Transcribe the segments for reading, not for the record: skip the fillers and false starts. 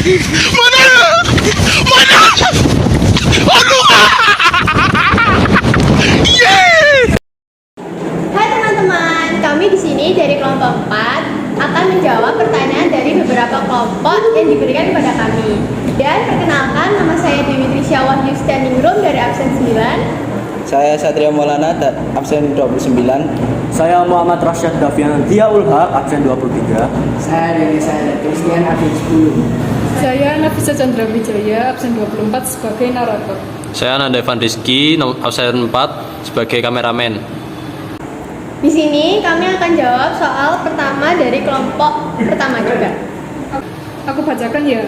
Mana? Mana? Aduh! Yeay! Hai teman-teman, kami di sini dari kelompok 4 akan menjawab pertanyaan dari beberapa kelompok yang diberikan kepada kami. Dan perkenalkan, nama saya Dewi Trisya Wahyu Standing Room dari absen 9. Saya Satria Maulana, absen 29. Saya Muhammad Rasyad Davian Diaul Haq, absen 23. Saya Christian absen 10. Saya Nafisa Chandra Wijaya, absen 24 sebagai narator. Saya Nanda Evan Rizky, absen 4 sebagai kameramen. Di sini kami akan jawab soal pertama dari kelompok pertama juga. Aku bacakan ya.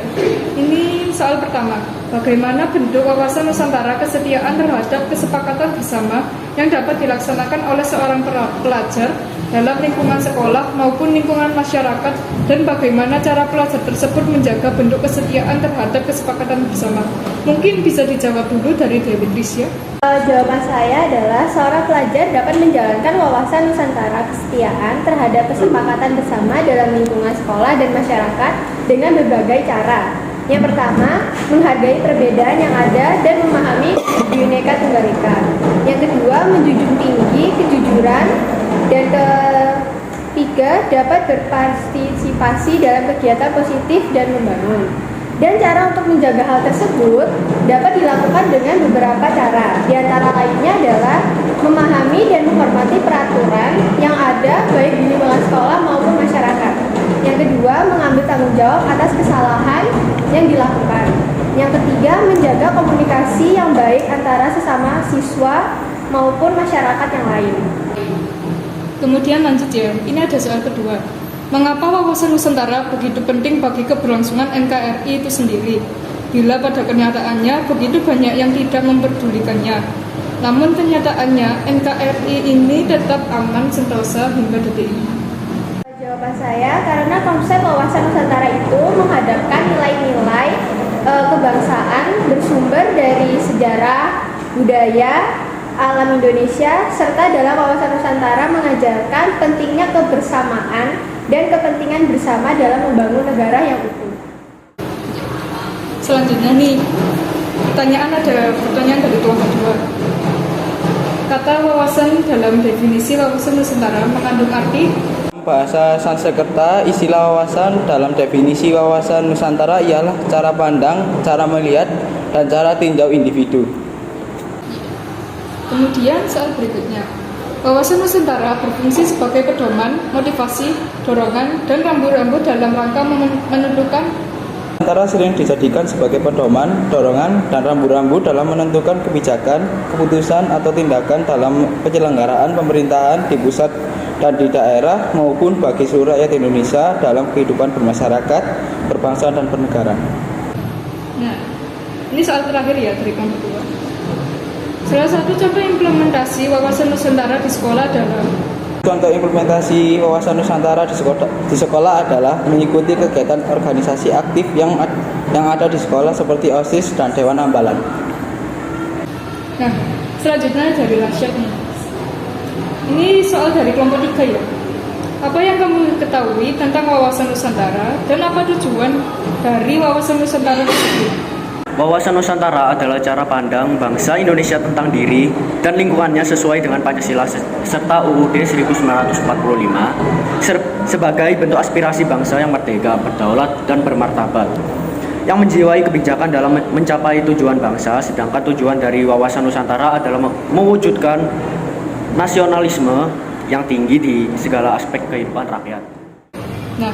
Ini soal pertama. Bagaimana bentuk wawasan Nusantara kesetiaan terhadap kesepakatan bersama yang dapat dilaksanakan oleh seorang pelajar dalam lingkungan sekolah maupun lingkungan masyarakat, dan bagaimana cara pelajar tersebut menjaga bentuk kesetiaan terhadap kesepakatan bersama. Mungkin bisa dijawab dulu dari Dewi Trisya. Jawaban saya adalah seorang pelajar dapat menjalankan wawasan Nusantara kesetiaan terhadap kesepakatan bersama dalam lingkungan sekolah dan masyarakat dengan berbagai cara. Yang pertama, menghargai perbedaan yang ada dan memahami Bhinneka Tunggal Ika. Yang kedua, menjunjung tinggi kejujuran. Dan ketiga, dapat berpartisipasi dalam kegiatan positif dan membangun. Dan cara untuk menjaga hal tersebut dapat dilakukan dengan beberapa cara. Di antara lainnya adalah memahami dan menghormati peraturan yang ada baik di lingkungan sekolah maupun masyarakat. Yang kedua, mengambil tanggung jawab atas kesalahan yang dilakukan. Yang ketiga, menjaga komunikasi yang baik antara sesama siswa maupun masyarakat yang lain. Kemudian lanjut ya, ini ada soal kedua. Mengapa wawasan Nusantara begitu penting bagi keberlangsungan NKRI itu sendiri, bila pada kenyataannya begitu banyak yang tidak memperdulikannya. Namun kenyataannya NKRI ini tetap aman sentosa hingga detik ini. Jawaban saya, karena konsep wawasan Nusantara itu menghadapkan nilai-nilai kebangsaan bersumber dari sejarah, budaya, alam Indonesia, serta dalam wawasan Nusantara mengajarkan pentingnya kebersamaan dan kepentingan bersama dalam membangun negara yang utuh. Selanjutnya nih, ada pertanyaan dari kelompok 2. Kata wawasan dalam definisi wawasan Nusantara mengandung arti. Bahasa Sanskerta, istilah wawasan dalam definisi wawasan Nusantara ialah cara pandang, cara melihat, dan cara tinjau individu. Kemudian soal berikutnya. Wawasan Nusantara berfungsi sebagai pedoman, motivasi, dorongan, dan rambu-rambu dalam rangka menentukan. Nusantara sering dijadikan sebagai pedoman, dorongan, dan rambu-rambu dalam menentukan kebijakan, keputusan, atau tindakan dalam penyelenggaraan pemerintahan di pusat dan di daerah maupun bagi seluruh rakyat Indonesia dalam kehidupan bermasyarakat, berbangsa, dan bernegara. Nah, ini soal terakhir ya dari kelompok 2. Salah satu contoh implementasi wawasan Nusantara di sekolah adalah. Contoh implementasi wawasan Nusantara di sekolah adalah mengikuti kegiatan organisasi aktif yang ada di sekolah seperti OSIS dan Dewan Ambalan. Nah, selanjutnya dari Rasyad nih. Ini soal dari kelompok 3 ya. Apa yang kamu ketahui tentang wawasan Nusantara dan apa tujuan dari wawasan Nusantara tersebut? Wawasan Nusantara adalah cara pandang bangsa Indonesia tentang diri dan lingkungannya sesuai dengan Pancasila serta UUD 1945 sebagai bentuk aspirasi bangsa yang merdeka, berdaulat, dan bermartabat, yang menjiwai kebijakan dalam mencapai tujuan bangsa. Sedangkan tujuan dari wawasan Nusantara adalah mewujudkan nasionalisme yang tinggi di segala aspek kehidupan rakyat. Nah,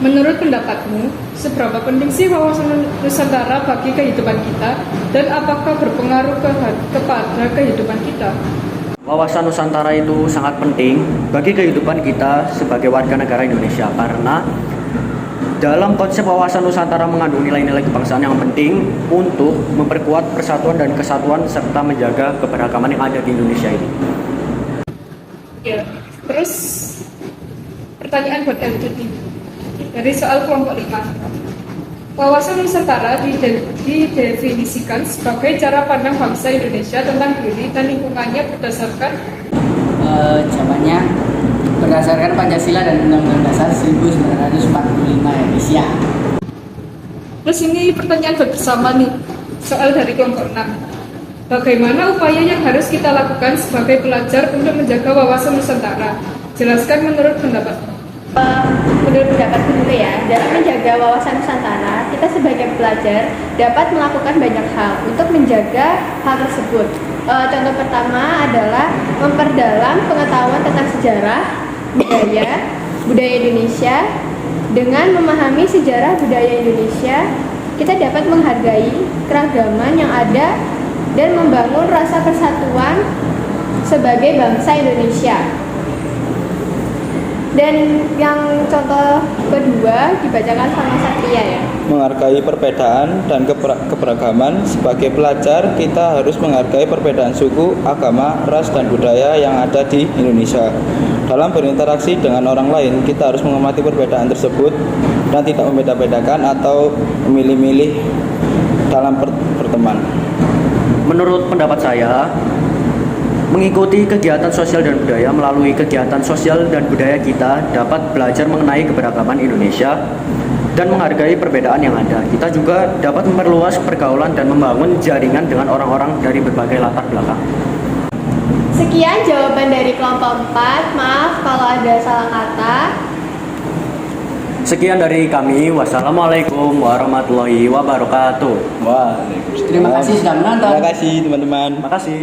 menurut pendapatmu, seberapa penting sih wawasan Nusantara bagi kehidupan kita, dan apakah berpengaruh kepada kehidupan kita? Wawasan Nusantara itu sangat penting bagi kehidupan kita sebagai warga negara Indonesia, karena dalam konsep wawasan Nusantara mengandung nilai-nilai kebangsaan yang penting untuk memperkuat persatuan dan kesatuan serta menjaga keberagaman yang ada di Indonesia ini. Ya, terus pertanyaan buat LDT dari soal kelompok 5. Wawasan Nusantara didefinisikan sebagai cara pandang bangsa Indonesia tentang diri dan lingkungannya berdasarkan. Jawabannya berdasarkan Pancasila dan Undang-Undang Dasar 1945 Indonesia. Terus ini pertanyaan bersama nih, soal dari kelompok 6. Bagaimana upaya yang harus kita lakukan sebagai pelajar untuk menjaga wawasan Nusantara? Jelaskan menurut pendapat. Menurut pendapat dulu ya, dalam menjaga wawasan Nusantara, kita sebagai pelajar dapat melakukan banyak hal untuk menjaga hal tersebut. Contoh pertama adalah memperdalam pengetahuan tentang sejarah, budaya Indonesia. Dengan memahami sejarah budaya Indonesia, kita dapat menghargai keragaman yang ada dan membangun rasa persatuan sebagai bangsa Indonesia. Dan yang contoh kedua dibacakan sama Satria ya. Menghargai perbedaan dan keberagaman. Sebagai pelajar, kita harus menghargai perbedaan suku, agama, ras, dan budaya yang ada di Indonesia. Dalam berinteraksi dengan orang lain, kita harus mengamati perbedaan tersebut dan tidak membeda-bedakan atau memilih-milih dalam berteman. Menurut pendapat saya, mengikuti kegiatan sosial dan budaya melalui kegiatan sosial dan budaya kita dapat belajar mengenai keberagaman Indonesia dan menghargai perbedaan yang ada. Kita juga dapat memperluas pergaulan dan membangun jaringan dengan orang-orang dari berbagai latar belakang. Sekian jawaban dari kelompok 4. Maaf kalau ada salah kata. Sekian dari kami. Wassalamualaikum warahmatullahi wabarakatuh. Waalaikumsalam. Terima kasih sudah menonton. Terima kasih teman-teman. Terima kasih.